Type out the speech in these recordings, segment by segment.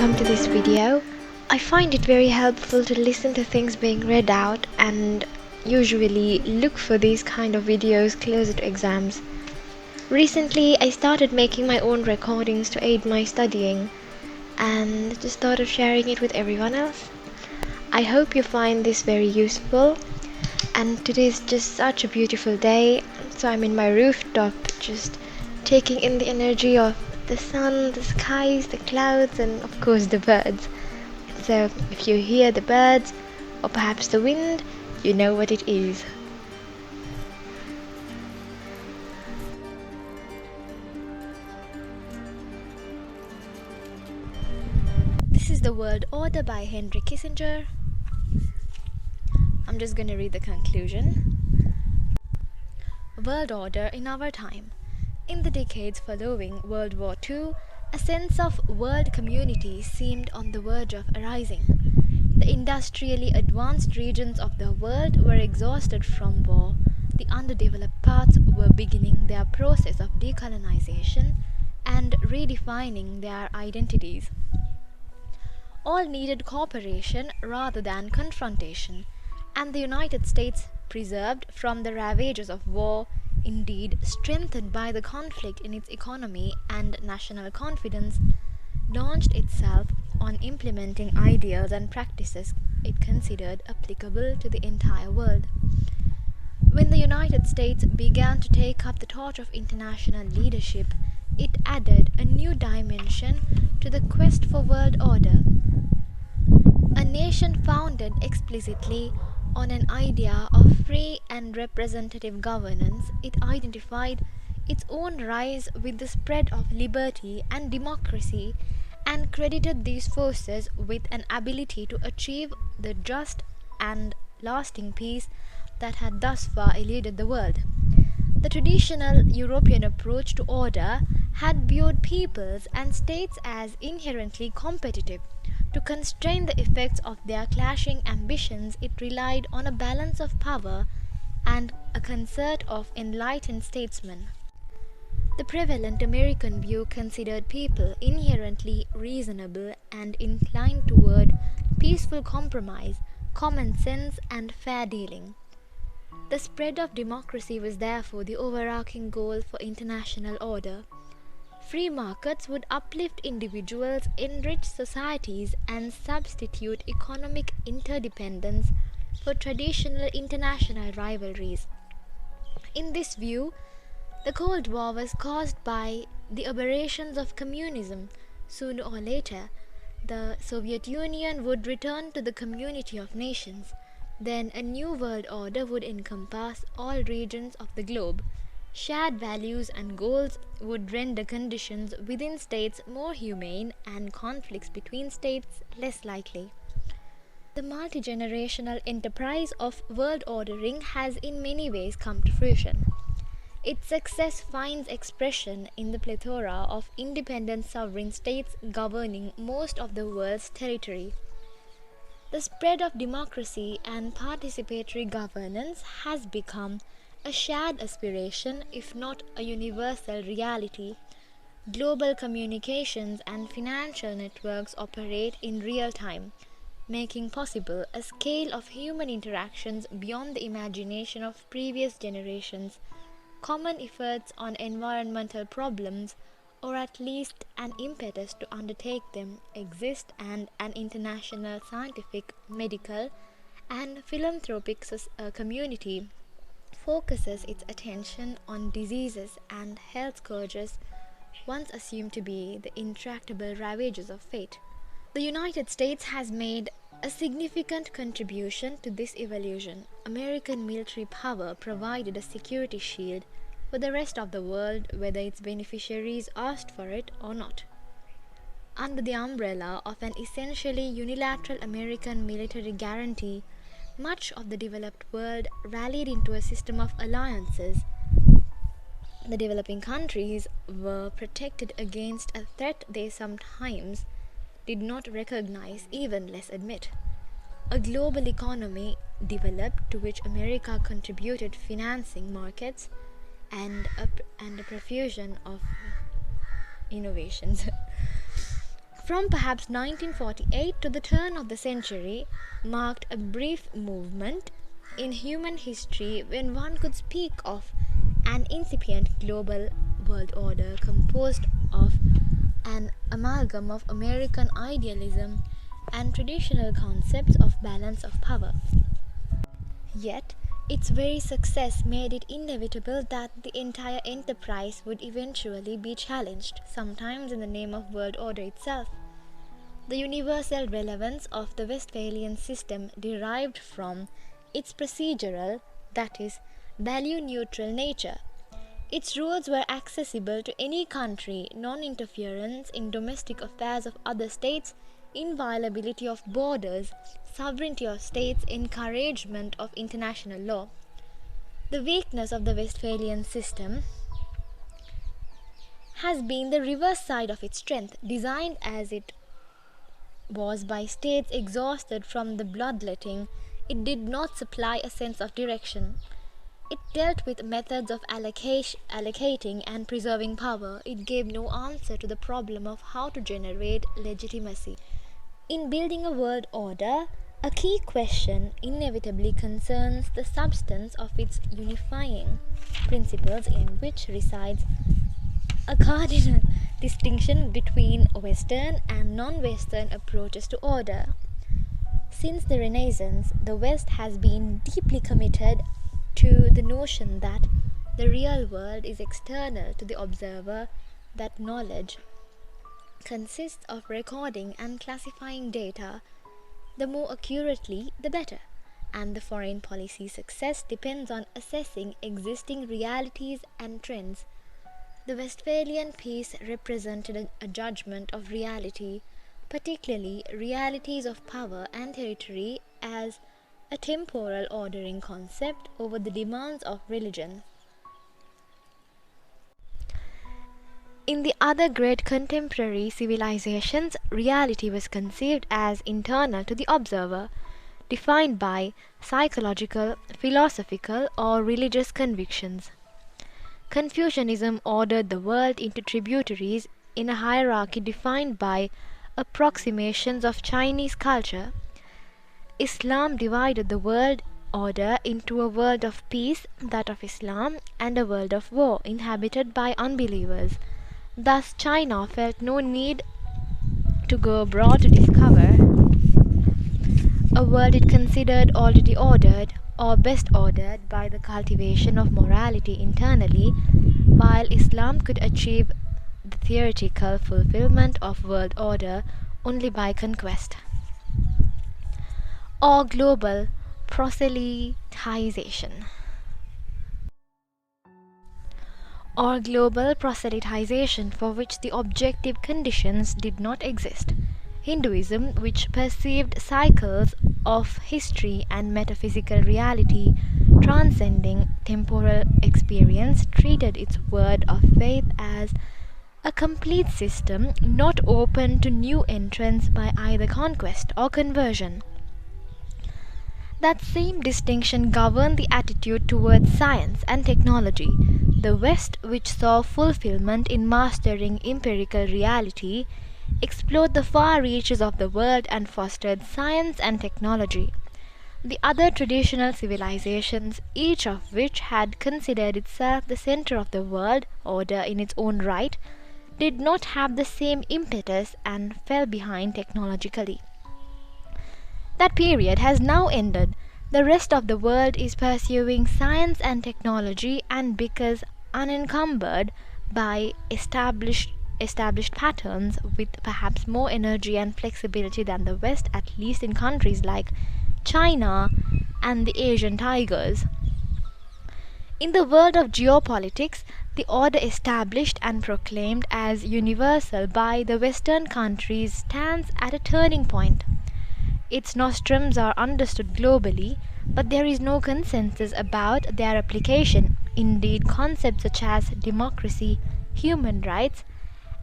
welcome to this video. I find it very helpful to listen to things being read out and usually look for these kind of videos closer to exams. Recently, I started making my own recordings to aid my studying and just thought of sharing it with everyone else. I hope you find this very useful, and today is just such a beautiful day, so I'm in my rooftop just taking in the energy of the sun, the skies, the clouds, and of course the birds. So if you hear the birds or perhaps the wind, you know what it is. This is The World Order by Henry Kissinger. I'm just going to read the conclusion. World order in our time. In the decades following World War II, a sense of world community seemed on the verge of arising. The industrially advanced regions of the world were exhausted from war. The underdeveloped parts were beginning their process of decolonization and redefining their identities. All needed cooperation rather than confrontation, and the United States, preserved from the ravages of war, indeed strengthened by the conflict in its economy and national confidence, launched itself on implementing ideals and practices it considered applicable to the entire world. When the United States began to take up the torch of international leadership, it added a new dimension to the quest for world order. A nation founded explicitly on an idea of free and representative governance, it identified its own rise with the spread of liberty and democracy and credited these forces with an ability to achieve the just and lasting peace that had thus far eluded the world. The traditional European approach to order had viewed peoples and states as inherently competitive. To constrain the effects of their clashing ambitions, it relied on a balance of power and a concert of enlightened statesmen. The prevalent American view considered people inherently reasonable and inclined toward peaceful compromise, common sense, and fair dealing. The spread of democracy was therefore the overarching goal for international order. Free markets would uplift individuals, enrich societies, and substitute economic interdependence for traditional international rivalries. In this view, the Cold War was caused by the aberrations of communism. Sooner or later, the Soviet Union would return to the community of nations. Then a new world order would encompass all regions of the globe. Shared values and goals would render conditions within states more humane and conflicts between states less likely. The multi-generational enterprise of world ordering has in many ways come to fruition. Its success finds expression in the plethora of independent sovereign states governing most of the world's territory. The spread of democracy and participatory governance has become a shared aspiration, if not a universal reality. Global communications and financial networks operate in real time, making possible a scale of human interactions beyond the imagination of previous generations. Common efforts on environmental problems, or at least an impetus to undertake them, exist, and an international scientific, medical, and philanthropic community focuses its attention on diseases and health scourges once assumed to be the intractable ravages of fate. The United States has made a significant contribution to this evolution. American military power provided a security shield for the rest of the world, whether its beneficiaries asked for it or not. Under the umbrella of an essentially unilateral American military guarantee, much of the developed world rallied into a system of alliances. The developing countries were protected against a threat they sometimes did not recognize, even less admit. A global economy developed to which America contributed financing markets and a profusion of innovations. From perhaps 1948 to the turn of the century marked a brief movement in human history when one could speak of an incipient global world order composed of an amalgam of American idealism and traditional concepts of balance of power. Yet, its very success made it inevitable that the entire enterprise would eventually be challenged, sometimes in the name of world order itself. The universal relevance of the Westphalian system derived from its procedural, that is, value neutral nature. Its rules were accessible to any country, non interference in domestic affairs of other states, inviolability of borders, sovereignty of states, encouragement of international law. The weakness of the Westphalian system has been the reverse side of its strength, designed as it was by states exhausted from the bloodletting. It did not supply a sense of direction. It dealt with methods of allocating and preserving power. It gave no answer to the problem of how to generate legitimacy. In building a world order, a key question inevitably concerns the substance of its unifying principles, in which resides a cardinal distinction between Western and non-Western approaches to order. Since the Renaissance, the West has been deeply committed to the notion that the real world is external to the observer, that knowledge consists of recording and classifying data, the more accurately the better, and the foreign policy success depends on assessing existing realities and trends. The Westphalian peace represented a judgment of reality, particularly realities of power and territory, as a temporal ordering concept over the demands of religion. In the other great contemporary civilizations, reality was conceived as internal to the observer, defined by psychological, philosophical, or religious convictions. Confucianism ordered the world into tributaries in a hierarchy defined by approximations of Chinese culture. Islam divided the world order into a world of peace, that of Islam, and a world of war, inhabited by unbelievers. Thus, China felt no need to go abroad to discover a world it considered already ordered, or best ordered by the cultivation of morality internally, while Islam could achieve the theoretical fulfillment of world order only by conquest. Or global proselytization. Or global proselytization, for which the objective conditions did not exist. Hinduism, which perceived cycles of history and metaphysical reality transcending temporal experience, treated its word of faith as a complete system not open to new entrants by either conquest or conversion. That same distinction governed the attitude towards science and technology. The West, which saw fulfillment in mastering empirical reality, explored the far reaches of the world and fostered science and technology. The other traditional civilizations, each of which had considered itself the center of the world order in its own right, did not have the same impetus and fell behind technologically. That period has now ended. The rest of the world is pursuing science and technology, and because unencumbered by established patterns, with perhaps more energy and flexibility than the West, at least in countries like China and the Asian tigers. In the world of geopolitics, the order established and proclaimed as universal by the Western countries stands at a turning point. Its nostrums are understood globally, but there is no consensus about their application. Indeed, concepts such as democracy, human rights,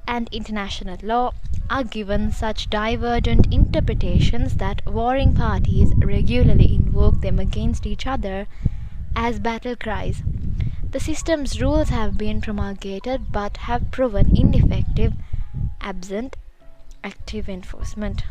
and international law are given such divergent interpretations that warring parties regularly invoke them against each other as battle cries. The system's rules have been promulgated but have proven ineffective, absent active enforcement.